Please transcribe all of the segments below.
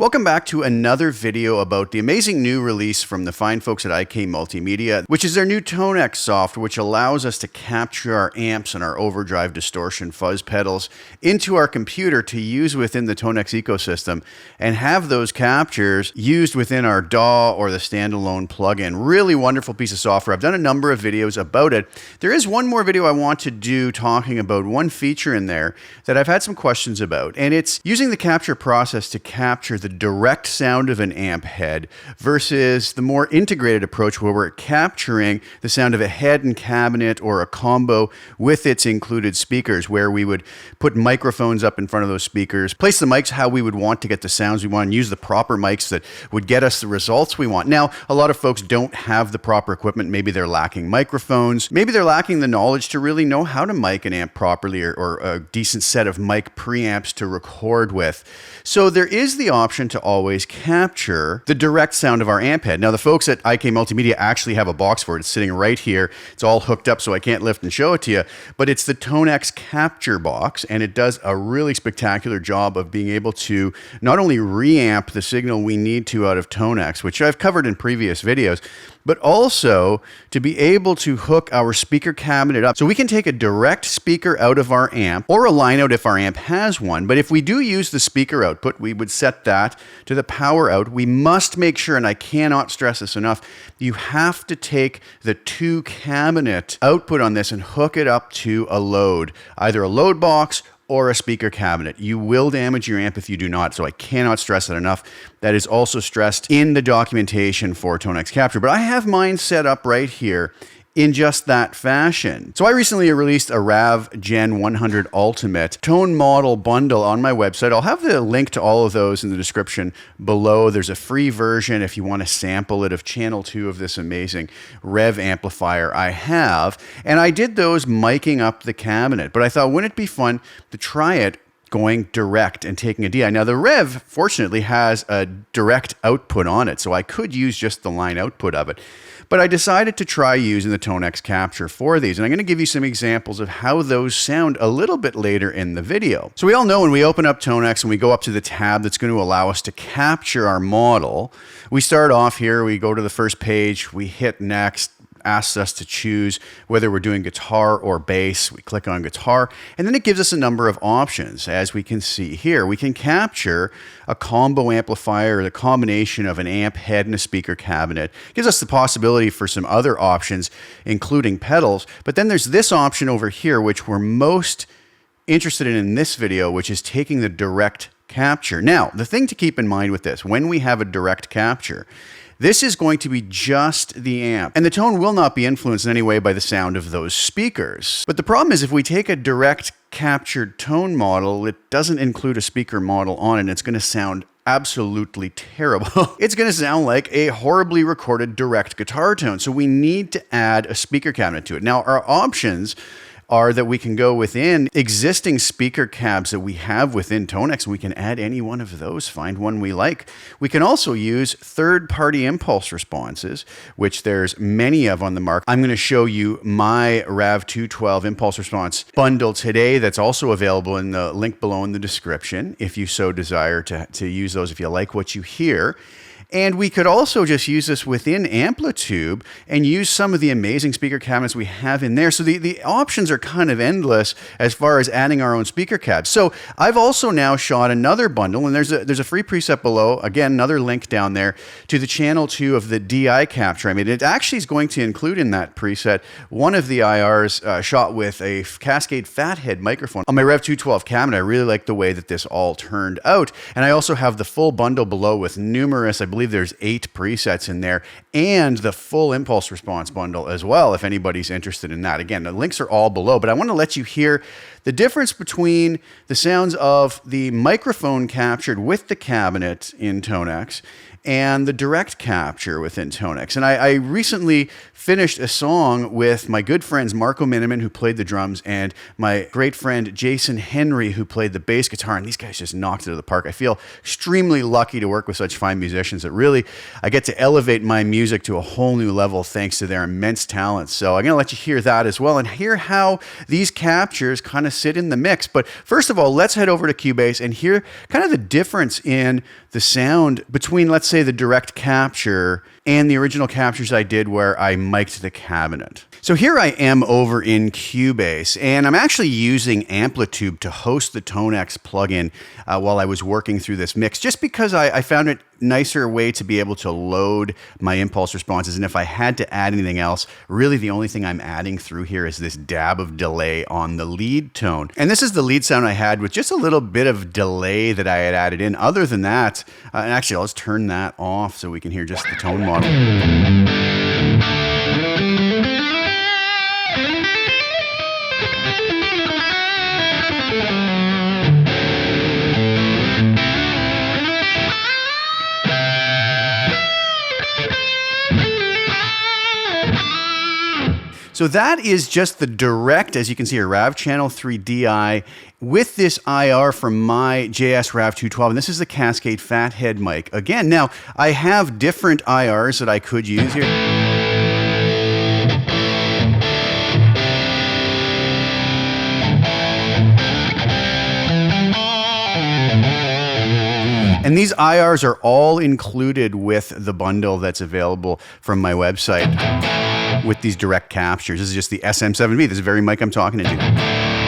Welcome back to another video about the amazing new release from the fine folks at IK Multimedia, which is their new Tonex software, which allows us to capture our amps and our overdrive, distortion, fuzz pedals into our computer to use within the Tonex ecosystem and have those captures used within our DAW or the standalone plugin. Really wonderful piece of software. I've done a number of videos about it. There is one more video I want to do talking about one feature in there that I've had some questions about, and it's using the capture process to capture the direct sound of an amp head versus the more integrated approach where we're capturing the sound of a head and cabinet or a combo with its included speakers, where we would put microphones up in front of those speakers, place the mics how we would want to get the sounds we want, and use the proper mics that would get us the results we want. Now, a lot of folks don't have the proper equipment. Maybe they're lacking microphones. Maybe they're lacking the knowledge to really know how to mic an amp properly or a decent set of mic preamps to record with. So there is the option to always capture the direct sound of our amp head. Now, the folks at IK Multimedia actually have a box for it. It's sitting right here. It's all hooked up, so I can't lift and show it to you, but it's the Tonex capture box, and it does a really spectacular job of being able to not only reamp the signal we need to out of Tonex, which I've covered in previous videos, but also to be able to hook our speaker cabinet up. So we can take a direct speaker out of our amp, or a line out if our amp has one. But if we do use the speaker output, we would set that to the power out. We must make sure, and I cannot stress this enough, you have to take the two cabinet output on this and hook it up to a load, either a load box or a speaker cabinet. You will damage your amp if you do not, so I cannot stress it enough. That is also stressed in the documentation for Tonex Capture, but I have mine set up right here in just that fashion. So I recently released a RAV Gen 100 Ultimate tone model bundle on my website. I'll have the link to all of those in the description below. There's a free version if you want to sample it of channel 2 of this amazing Rev amplifier I have. And I did those miking up the cabinet, but I thought, wouldn't it be fun to try it going direct and taking a DI. Now, the Rev, fortunately, has a direct output on it, so I could use just the line output of it. But I decided to try using the Tonex Capture for these, and I'm going to give you some examples of how those sound a little bit later in the video. So we all know when we open up Tonex and we go up to the tab that's going to allow us to capture our model, we start off here, we go to the first page, we hit next, asks us to choose whether we're doing guitar or bass. We click on guitar, and then it gives us a number of options. As we can see here, we can capture a combo amplifier, or the combination of an amp head and a speaker cabinet. It gives us the possibility for some other options, including pedals. But then there's this option over here, which we're most interested in this video, which is taking the direct capture. Now, the thing to keep in mind with this, when we have a direct capture, this is going to be just the amp, and the tone will not be influenced in any way by the sound of those speakers. But the problem is, if we take a direct captured tone model, it doesn't include a speaker model on it, and it's going to sound absolutely terrible. It's going to sound like a horribly recorded direct guitar tone. So we need to add a speaker cabinet to it. Now, our options are that we can go within existing speaker cabs that we have within Tonex, and we can add any one of those, find one we like. We can also use third-party impulse responses, which there's many of on the market. I'm going to show you my RAV 212 impulse response bundle today that's also available in the link below in the description, if you so desire to use those if you like what you hear. And we could also just use this within Amplitube and use some of the amazing speaker cabinets we have in there. So the options are kind of endless as far as adding our own speaker cabs. So I've also now shot another bundle, and there's a free preset below. Again, another link down there to the channel 2 of the DI capture. I mean, it actually is going to include in that preset one of the IRs shot with a Cascade Fathead microphone on my Rev 212 cabinet. I really like the way that this all turned out. And I also have the full bundle below with numerous, I believe there's 8 presets in there, and the full impulse response bundle as well, if anybody's interested in that. Again, the links are all below, but I want to let you hear the difference between the sounds of the microphone captured with the cabinet in Tonex and the direct capture within Tonex. And I recently finished a song with my good friends Marco Miniman, who played the drums, and my great friend Jason Henry, who played the bass guitar, and these guys just knocked it out of the park. I feel extremely lucky to work with such fine musicians that really, I get to elevate my music to a whole new level thanks to their immense talent. So I'm going to let you hear that as well and hear how these captures kind of sit in the mix. But first of all, let's head over to Cubase and hear kind of the difference in the sound between, let's say, the direct capture and the original captures I did where I mic'd the cabinet. So here I am over in Cubase, and I'm actually using Amplitude to host the Tonex plugin while I was working through this mix, just because I found it nicer way to be able to load my impulse responses. And if I had to add anything else, really the only thing I'm adding through here is this dab of delay on the lead tone. And this is the lead sound I had with just a little bit of delay that I had added in. Other than that, and actually I'll just turn that off so we can hear just the tone model. So that is just the direct, as you can see here, RAV Channel 3 DI with this IR from my JS RAV 212. And this is the Cascade Fathead mic. Again, now I have different IRs that I could use here. And these IRs are all included with the bundle that's available from my website with these direct captures. This is just the SM7B. This is the very mic I'm talking into.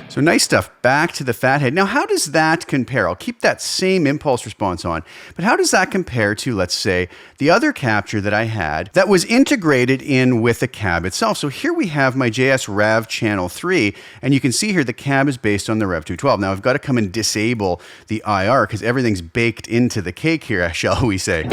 So nice stuff. Back to the Fathead. Now, how does that compare? I'll keep that same impulse response on, but how does that compare to, let's say, the other capture that I had that was integrated in with the cab itself? So here we have my JS RAV Channel 3, and you can see here the cab is based on the RAV 212. Now, I've got to come and disable the IR because everything's baked into the cake here, shall we say.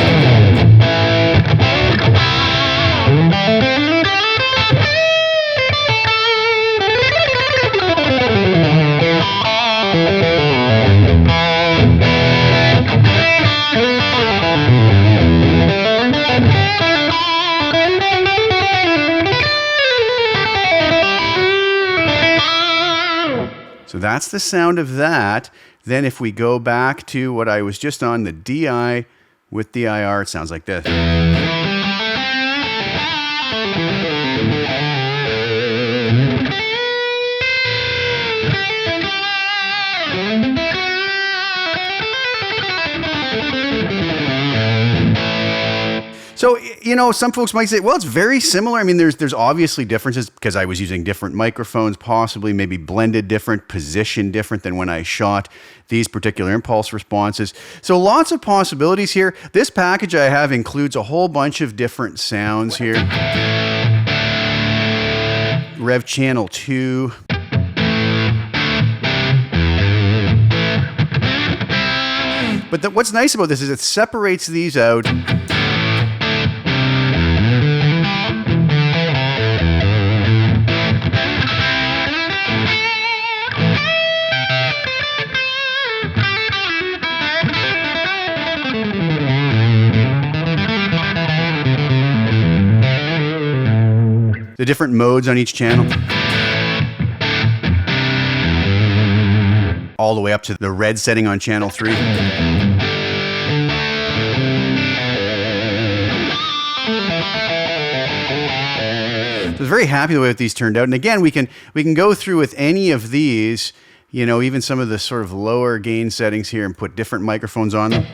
So that's the sound of that. Then if we go back to what I was just on, the DI with the IR, it sounds like this. So, you know, some folks might say, well, it's very similar. I mean, there's obviously differences because I was using different microphones, possibly maybe blended different, positioned different than when I shot these particular impulse responses. So lots of possibilities here. This package I have includes a whole bunch of different sounds here. Rev Channel 2. But what's nice about this is it separates these out. The different modes on each channel. All the way up to the red setting on channel 3. So I was very happy the way these turned out. And again, we can go through with any of these, you know, even some of the sort of lower gain settings here and put different microphones on them.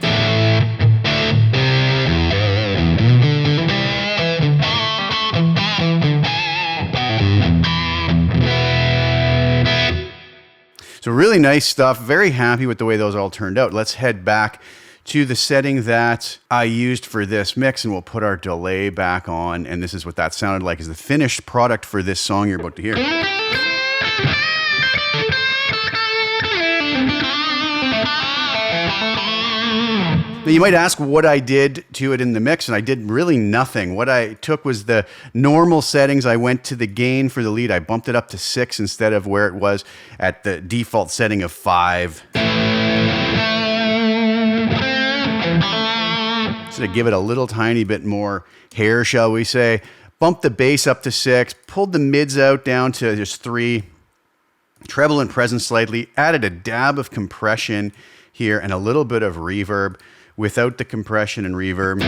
So really nice stuff. Very happy with the way those all turned out. Let's head back to the setting that I used for this mix, and we'll put our delay back on. And this is what that sounded like as the finished product for this song you're about to hear. Now you might ask what I did to it in the mix, and I did really nothing. What I took was the normal settings. I went to the gain for the lead. I bumped it up to 6 instead of where it was at the default setting of 5. to give it a little tiny bit more hair, shall we say. Bumped the bass up to 6, pulled the mids out down to just 3, treble and presence slightly, added a dab of compression here and a little bit of reverb without the compression and reverb.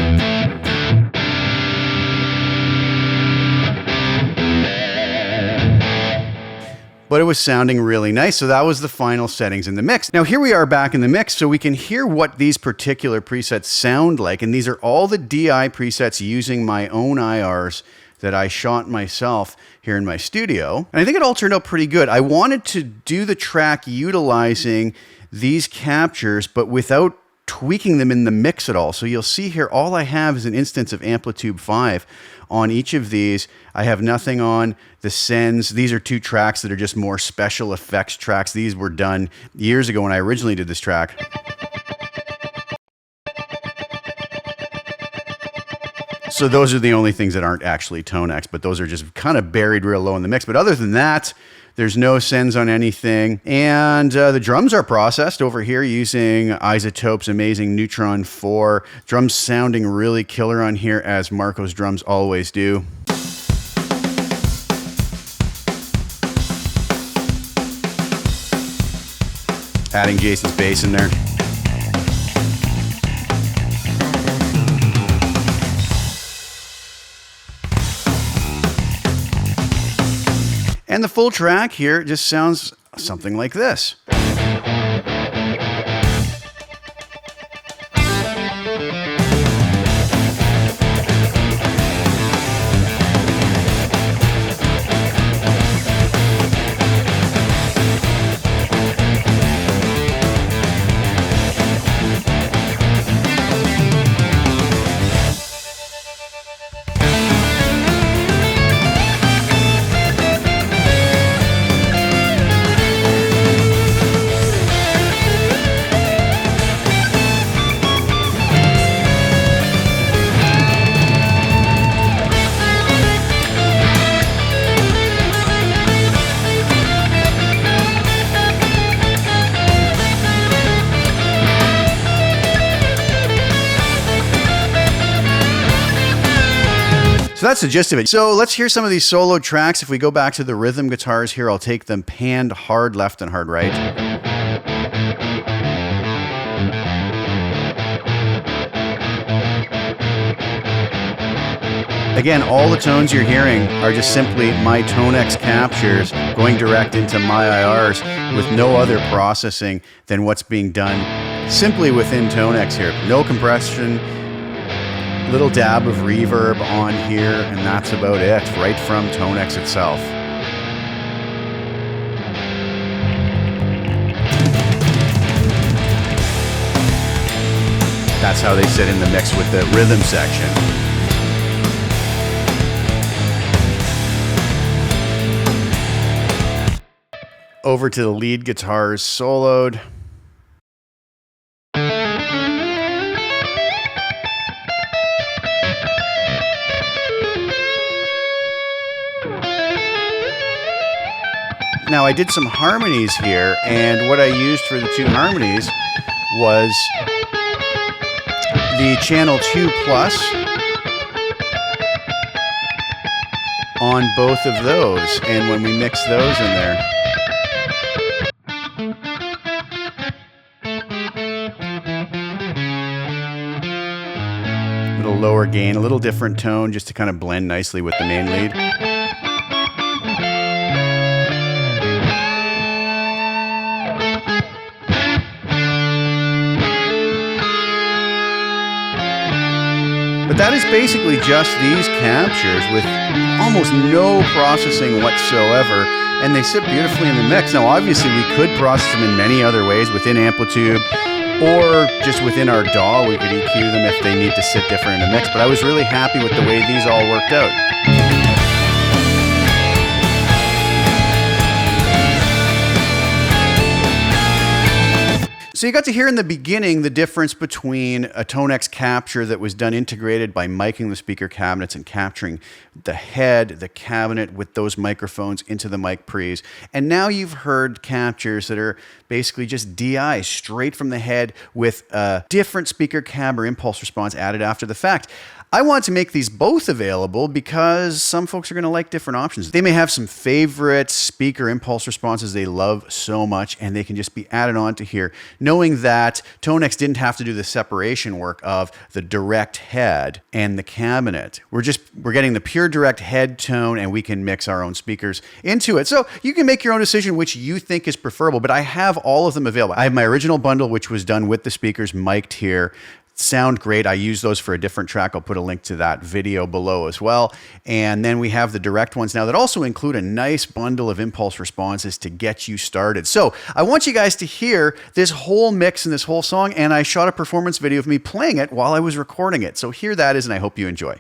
But it was sounding really nice, so that was the final settings in the mix. Now here we are back in the mix, so we can hear what these particular presets sound like, and these are all the DI presets using my own IRs that I shot myself here in my studio. And I think it all turned out pretty good. I wanted to do the track utilizing these captures, but without tweaking them in the mix at all. So you'll see here, all I have is an instance of Amplitude 5 on each of these. I have nothing on the sends. These are 2 tracks that are just more special effects tracks. These were done years ago when I originally did this track. So those are the only things that aren't actually Tonex, but those are just kind of buried real low in the mix. But other than that, there's no sends on anything. And the drums are processed over here using Isotope's amazing Neutron 4. Drums sounding really killer on here, as Marco's drums always do. Adding Jason's bass in there. And the full track here just sounds something like this. So that's the gist of it. So let's hear some of these solo tracks. If we go back to the rhythm guitars here, I'll take them panned hard left and hard right. Again, all the tones you're hearing are just simply my Tonex captures going direct into my IRs with no other processing than what's being done simply within Tonex here. No compression, little dab of reverb on here, and that's about it, right from Tonex itself. That's how they sit in the mix with the rhythm section. Over to the lead guitars soloed. Now I did some harmonies here, and what I used for the 2 harmonies was the channel 2 plus on both of those, and when we mix those in there, a little lower gain, a little different tone, just to kind of blend nicely with the main lead. But that is basically just these captures with almost no processing whatsoever, and they sit beautifully in the mix. Now obviously we could process them in many other ways within Amplitude, or just within our DAW we could EQ them if they need to sit different in a mix, but I was really happy with the way these all worked out. So you got to hear in the beginning the difference between a Tonex capture that was done integrated by miking the speaker cabinets and capturing the head, the cabinet with those microphones into the mic pre's. And now you've heard captures that are basically just DI straight from the head with a different speaker cab or impulse response added after the fact. I want to make these both available because some folks are going to like different options. They may have some favorite speaker impulse responses they love so much, and they can just be added on to here, knowing that Tonex didn't have to do the separation work of the direct head and the cabinet. We're getting the pure direct head tone, and we can mix our own speakers into it. So you can make your own decision which you think is preferable, but I have all of them available. I have my original bundle, which was done with the speakers mic'd here. Sound great. I use those for a different track. I'll put a link to that video below as well. And then we have the direct ones now that also include a nice bundle of impulse responses to get you started. So I want you guys to hear this whole mix and this whole song, and I shot a performance video of me playing it while I was recording it. So here that is, and I hope you enjoy.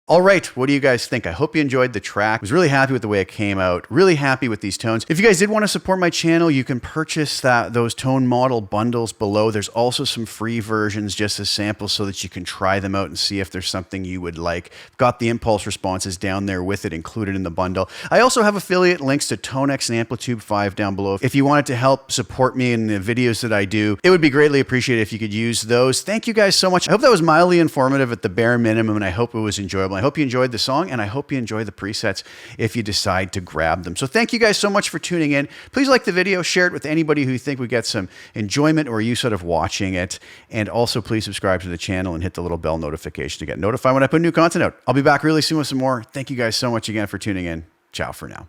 All right, what do you guys think? I hope you enjoyed the track. I was really happy with the way it came out. Really happy with these tones. If you guys did want to support my channel, you can purchase those tone model bundles below. There's also some free versions just as samples so that you can try them out and see if there's something you would like. Got the impulse responses down there with it included in the bundle. I also have affiliate links to Tonex and Amplitude 5 down below. If you wanted to help support me in the videos that I do, it would be greatly appreciated if you could use those. Thank you guys so much. I hope that was mildly informative at the bare minimum, and I hope it was enjoyable. I hope you enjoyed the song, and I hope you enjoy the presets if you decide to grab them. So thank you guys so much for tuning in. Please like the video, share it with anybody who you think would get some enjoyment or use out of watching it. And also please subscribe to the channel and hit the little bell notification to get notified when I put new content out. I'll be back really soon with some more. Thank you guys so much again for tuning in. Ciao for now.